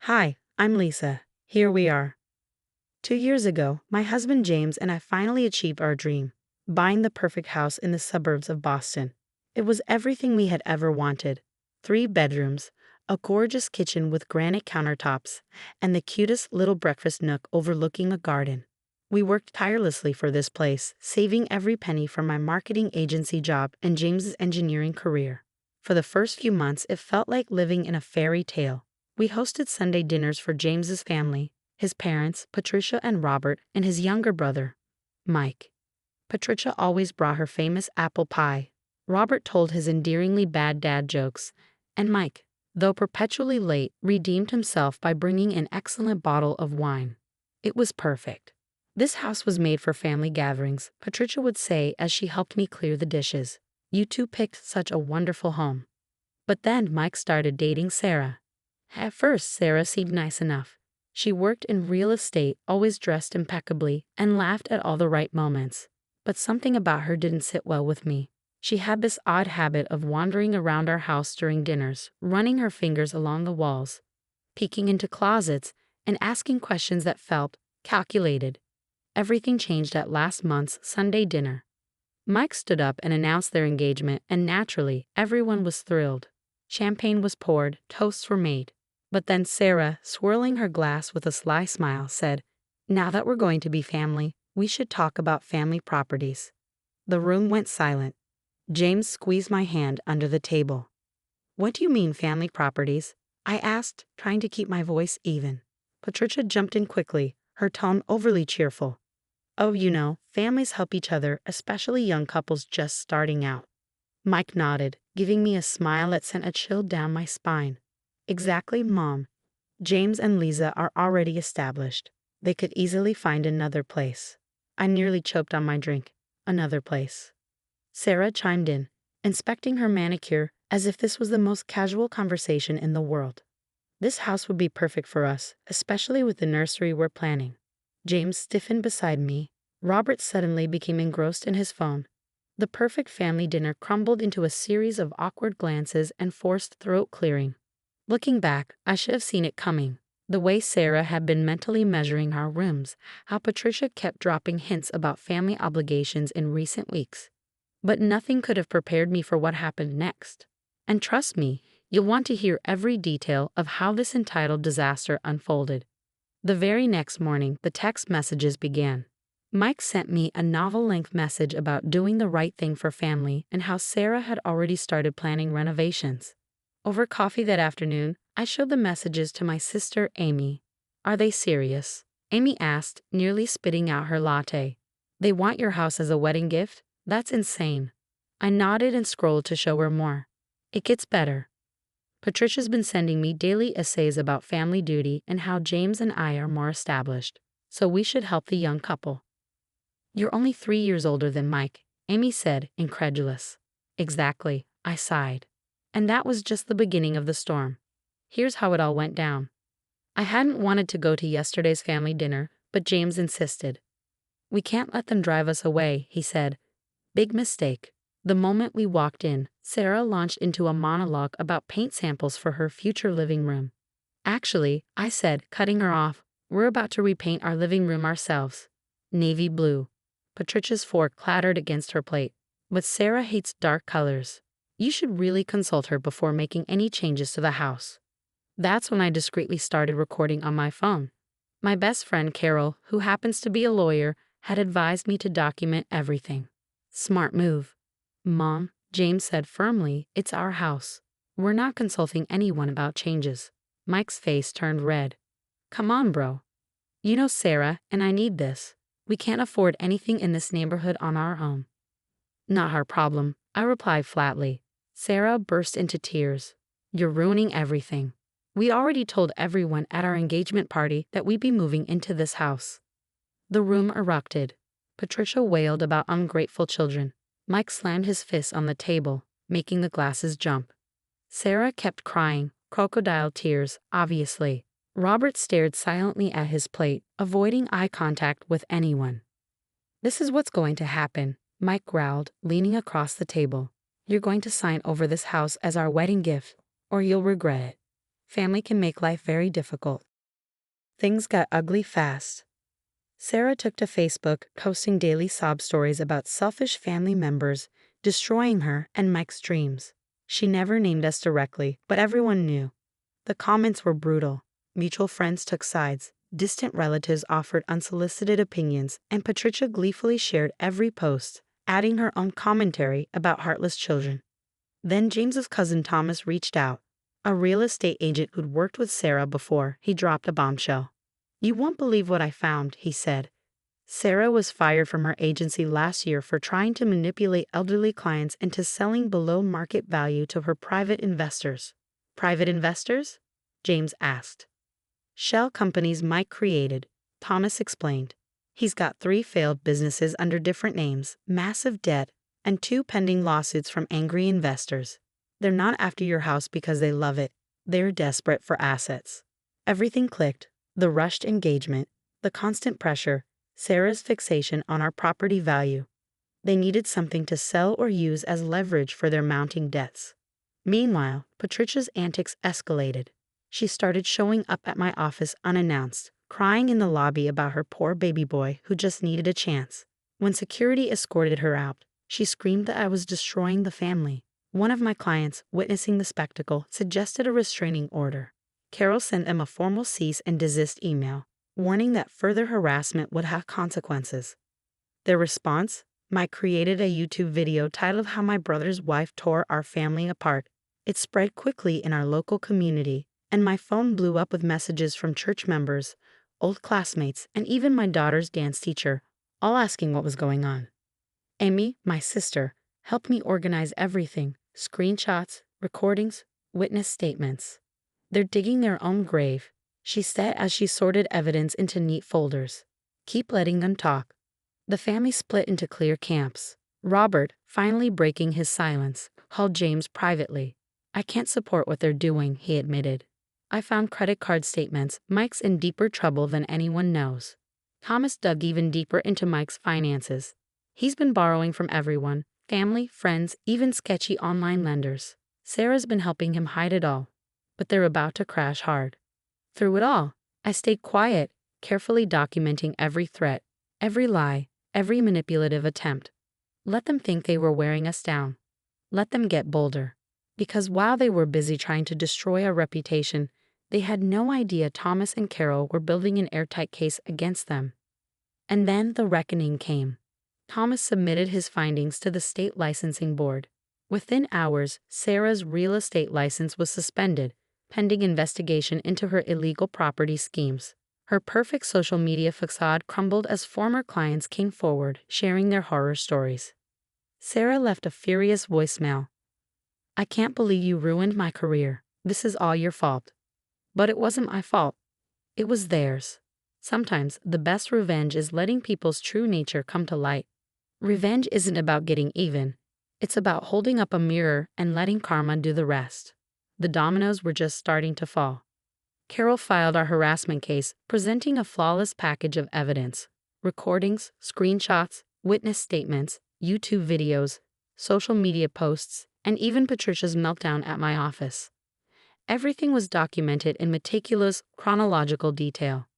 Hi, I'm Lisa. Here we are. 2 years ago, my husband James and I finally achieved our dream, buying the perfect house in the suburbs of Boston. It was everything we had ever wanted: 3 bedrooms, a gorgeous kitchen with granite countertops, and the cutest little breakfast nook overlooking a garden. We worked tirelessly for this place, saving every penny from my marketing agency job and James's engineering career. For the first few months, it felt like living in a fairy tale. We hosted Sunday dinners for James's family, his parents, Patricia and Robert, and his younger brother, Mike. Patricia always brought her famous apple pie. Robert told his endearingly bad dad jokes, and Mike, though perpetually late, redeemed himself by bringing an excellent bottle of wine. It was perfect. This house was made for family gatherings, Patricia would say as she helped me clear the dishes. You two picked such a wonderful home. But then Mike started dating Sarah. At first, Sarah seemed nice enough. She worked in real estate, always dressed impeccably, and laughed at all the right moments. But something about her didn't sit well with me. She had this odd habit of wandering around our house during dinners, running her fingers along the walls, peeking into closets, and asking questions that felt calculated. Everything changed at last month's Sunday dinner. Mike stood up and announced their engagement, and naturally, everyone was thrilled. Champagne was poured, toasts were made. But then Sarah, swirling her glass with a sly smile, said, "Now that we're going to be family, we should talk about family properties." The room went silent. James squeezed my hand under the table. "What do you mean, family properties?" I asked, trying to keep my voice even. Patricia jumped in quickly, her tone overly cheerful. "Oh, families help each other, especially young couples just starting out." Mike nodded, giving me a smile that sent a chill down my spine. "Exactly, Mom. James and Lisa are already established. They could easily find another place." I nearly choked on my drink. Another place. Sarah chimed in, inspecting her manicure as if this was the most casual conversation in the world. "This house would be perfect for us, especially with the nursery we're planning." James stiffened beside me. Robert suddenly became engrossed in his phone. The perfect family dinner crumbled into a series of awkward glances and forced throat clearing. Looking back, I should have seen it coming. The way Sarah had been mentally measuring our rooms, how Patricia kept dropping hints about family obligations in recent weeks. But nothing could have prepared me for what happened next. And trust me, you'll want to hear every detail of how this entitled disaster unfolded. The very next morning, the text messages began. Mike sent me a novel-length message about doing the right thing for family and how Sarah had already started planning renovations. Over coffee that afternoon, I showed the messages to my sister Amy. "Are they serious?" Amy asked, nearly spitting out her latte. "They want your house as a wedding gift? That's insane." I nodded and scrolled to show her more. It gets better. Patricia's been sending me daily essays about family duty and how James and I are more established, so we should help the young couple. "You're only 3 years older than Mike," Amy said, incredulous. "Exactly," I sighed. And that was just the beginning of the storm. Here's how it all went down. I hadn't wanted to go to yesterday's family dinner, but James insisted. "We can't let them drive us away," he said. Big mistake. The moment we walked in, Sarah launched into a monologue about paint samples for her future living room. "Actually," I said, cutting her off, "we're about to repaint our living room ourselves. Navy blue." Patricia's fork clattered against her plate. "But Sarah hates dark colors. You should really consult her before making any changes to the house." That's when I discreetly started recording on my phone. My best friend Carol, who happens to be a lawyer, had advised me to document everything. Smart move. "Mom," James said firmly, "it's our house. We're not consulting anyone about changes." Mike's face turned red. "Come on, bro. You know Sarah, and I need this. We can't afford anything in this neighborhood on our own." "Not our problem," I replied flatly. Sarah burst into tears. "You're ruining everything. We already told everyone at our engagement party that we'd be moving into this house." The room erupted. Patricia wailed about ungrateful children. Mike slammed his fist on the table, making the glasses jump. Sarah kept crying, crocodile tears, obviously. Robert stared silently at his plate, avoiding eye contact with anyone. "This is what's going to happen," Mike growled, leaning across the table. "You're going to sign over this house as our wedding gift, or you'll regret it." Family can make life very difficult. Things got ugly fast. Sarah took to Facebook, posting daily sob stories about selfish family members destroying her and Mike's dreams. She never named us directly, but everyone knew. The comments were brutal. Mutual friends took sides, distant relatives offered unsolicited opinions, and Patricia gleefully shared every post, adding her own commentary about heartless children. Then James's cousin Thomas reached out, a real estate agent who'd worked with Sarah before. He dropped a bombshell. "You won't believe what I found," he said. Sarah was fired from her agency last year for trying to manipulate elderly clients into selling below market value to her private investors. Private investors? James asked. Shell companies Mike created, Thomas explained. He's got 3 failed businesses under different names, massive debt, and 2 pending lawsuits from angry investors. They're not after your house because they love it. They're desperate for assets. Everything clicked. The rushed engagement, the constant pressure, Sarah's fixation on our property value. They needed something to sell or use as leverage for their mounting debts. Meanwhile, Patricia's antics escalated. She started showing up at my office unannounced, crying in the lobby about her poor baby boy who just needed a chance. When security escorted her out, she screamed that I was destroying the family. One of my clients, witnessing the spectacle, suggested a restraining order. Carol sent them a formal cease and desist email, warning that further harassment would have consequences. Their response? Mike created a YouTube video titled How My Brother's Wife Tore Our Family Apart. It spread quickly in our local community, and my phone blew up with messages from church members, old classmates, and even my daughter's dance teacher, all asking what was going on. Amy, my sister, helped me organize everything: screenshots, recordings, witness statements. "They're digging their own grave," she said as she sorted evidence into neat folders. "Keep letting them talk." The family split into clear camps. Robert, finally breaking his silence, called James privately. "I can't support what they're doing," he admitted. "I found credit card statements. Mike's in deeper trouble than anyone knows." Thomas dug even deeper into Mike's finances. He's been borrowing from everyone: family, friends, even sketchy online lenders. Sarah's been helping him hide it all. But they're about to crash hard. Through it all, I stayed quiet, carefully documenting every threat, every lie, every manipulative attempt. Let them think they were wearing us down. Let them get bolder. Because while they were busy trying to destroy our reputation, they had no idea Thomas and Carol were building an airtight case against them. And then the reckoning came. Thomas submitted his findings to the state licensing board. Within hours, Sarah's real estate license was suspended, pending investigation into her illegal property schemes. Her perfect social media facade crumbled as former clients came forward, sharing their horror stories. Sarah left a furious voicemail. "I can't believe you ruined my career. This is all your fault." But it wasn't my fault. It was theirs. Sometimes the best revenge is letting people's true nature come to light. Revenge isn't about getting even. It's about holding up a mirror and letting karma do the rest. The dominoes were just starting to fall. Carol filed our harassment case, presenting a flawless package of evidence: recordings, screenshots, witness statements, YouTube videos, social media posts, and even Patricia's meltdown at my office. Everything was documented in meticulous, chronological detail.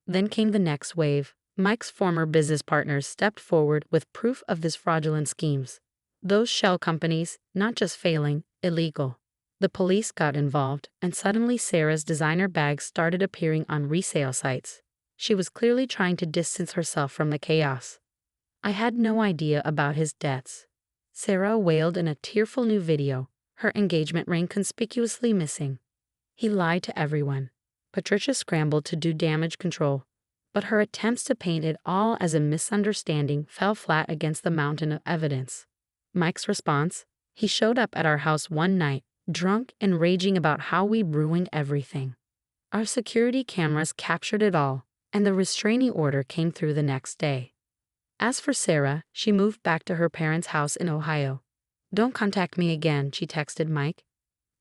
Then came the next wave. Mike's former business partners stepped forward with proof of his fraudulent schemes. Those shell companies, not just failing, illegal. The police got involved, and suddenly Sarah's designer bags started appearing on resale sites. She was clearly trying to distance herself from the chaos. I had no idea about his debts. Sarah wailed in a tearful new video, her engagement ring conspicuously missing. He lied to everyone. Patricia scrambled to do damage control, but her attempts to paint it all as a misunderstanding fell flat against the mountain of evidence. Mike's response? He showed up at our house one night, drunk and raging about how we ruined everything. Our security cameras captured it all, and the restraining order came through the next day. As for Sarah, she moved back to her parents' house in Ohio. "Don't contact me again," she texted Mike.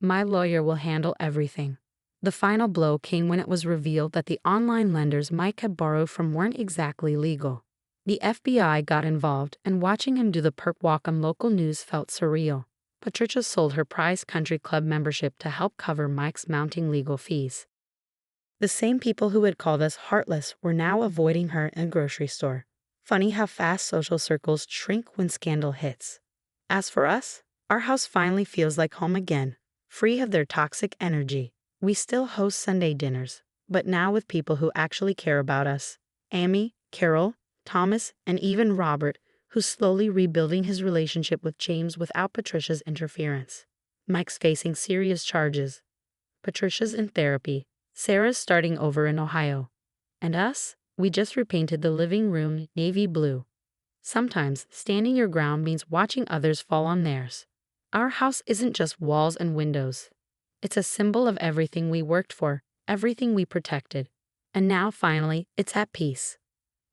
"My lawyer will handle everything." The final blow came when it was revealed that the online lenders Mike had borrowed from weren't exactly legal. The FBI got involved, and watching him do the perp walk on local news felt surreal. Patricia sold her prized country club membership to help cover Mike's mounting legal fees. The same people who had called us heartless were now avoiding her in a grocery store. Funny how fast social circles shrink when scandal hits. As for us, our house finally feels like home again, free of their toxic energy. We still host Sunday dinners, but now with people who actually care about us. Amy, Carol, Thomas, and even Robert, who's slowly rebuilding his relationship with James without Patricia's interference. Mike's facing serious charges. Patricia's in therapy. Sarah's starting over in Ohio. And us? We just repainted the living room navy blue. Sometimes standing your ground means watching others fall on theirs. Our house isn't just walls and windows. It's a symbol of everything we worked for, everything we protected. And now, finally, it's at peace.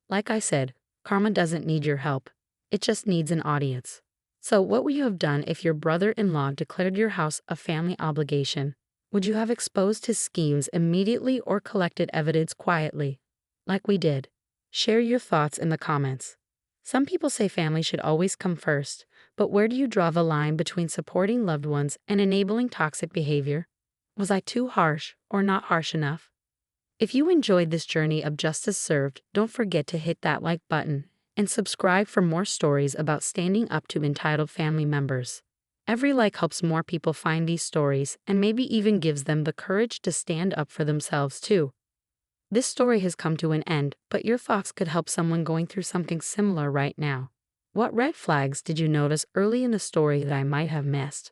Like I said, karma doesn't need your help. It just needs an audience. So what would you have done if your brother-in-law declared your house a family obligation? Would you have exposed his schemes immediately or collected evidence quietly? Like we did. Share your thoughts in the comments. Some people say family should always come first, but where do you draw the line between supporting loved ones and enabling toxic behavior? Was I too harsh or not harsh enough? If you enjoyed this journey of justice served, don't forget to hit that like button and subscribe for more stories about standing up to entitled family members. Every like helps more people find these stories and maybe even gives them the courage to stand up for themselves too. This story has come to an end, but your thoughts could help someone going through something similar right now. What red flags did you notice early in the story that I might have missed?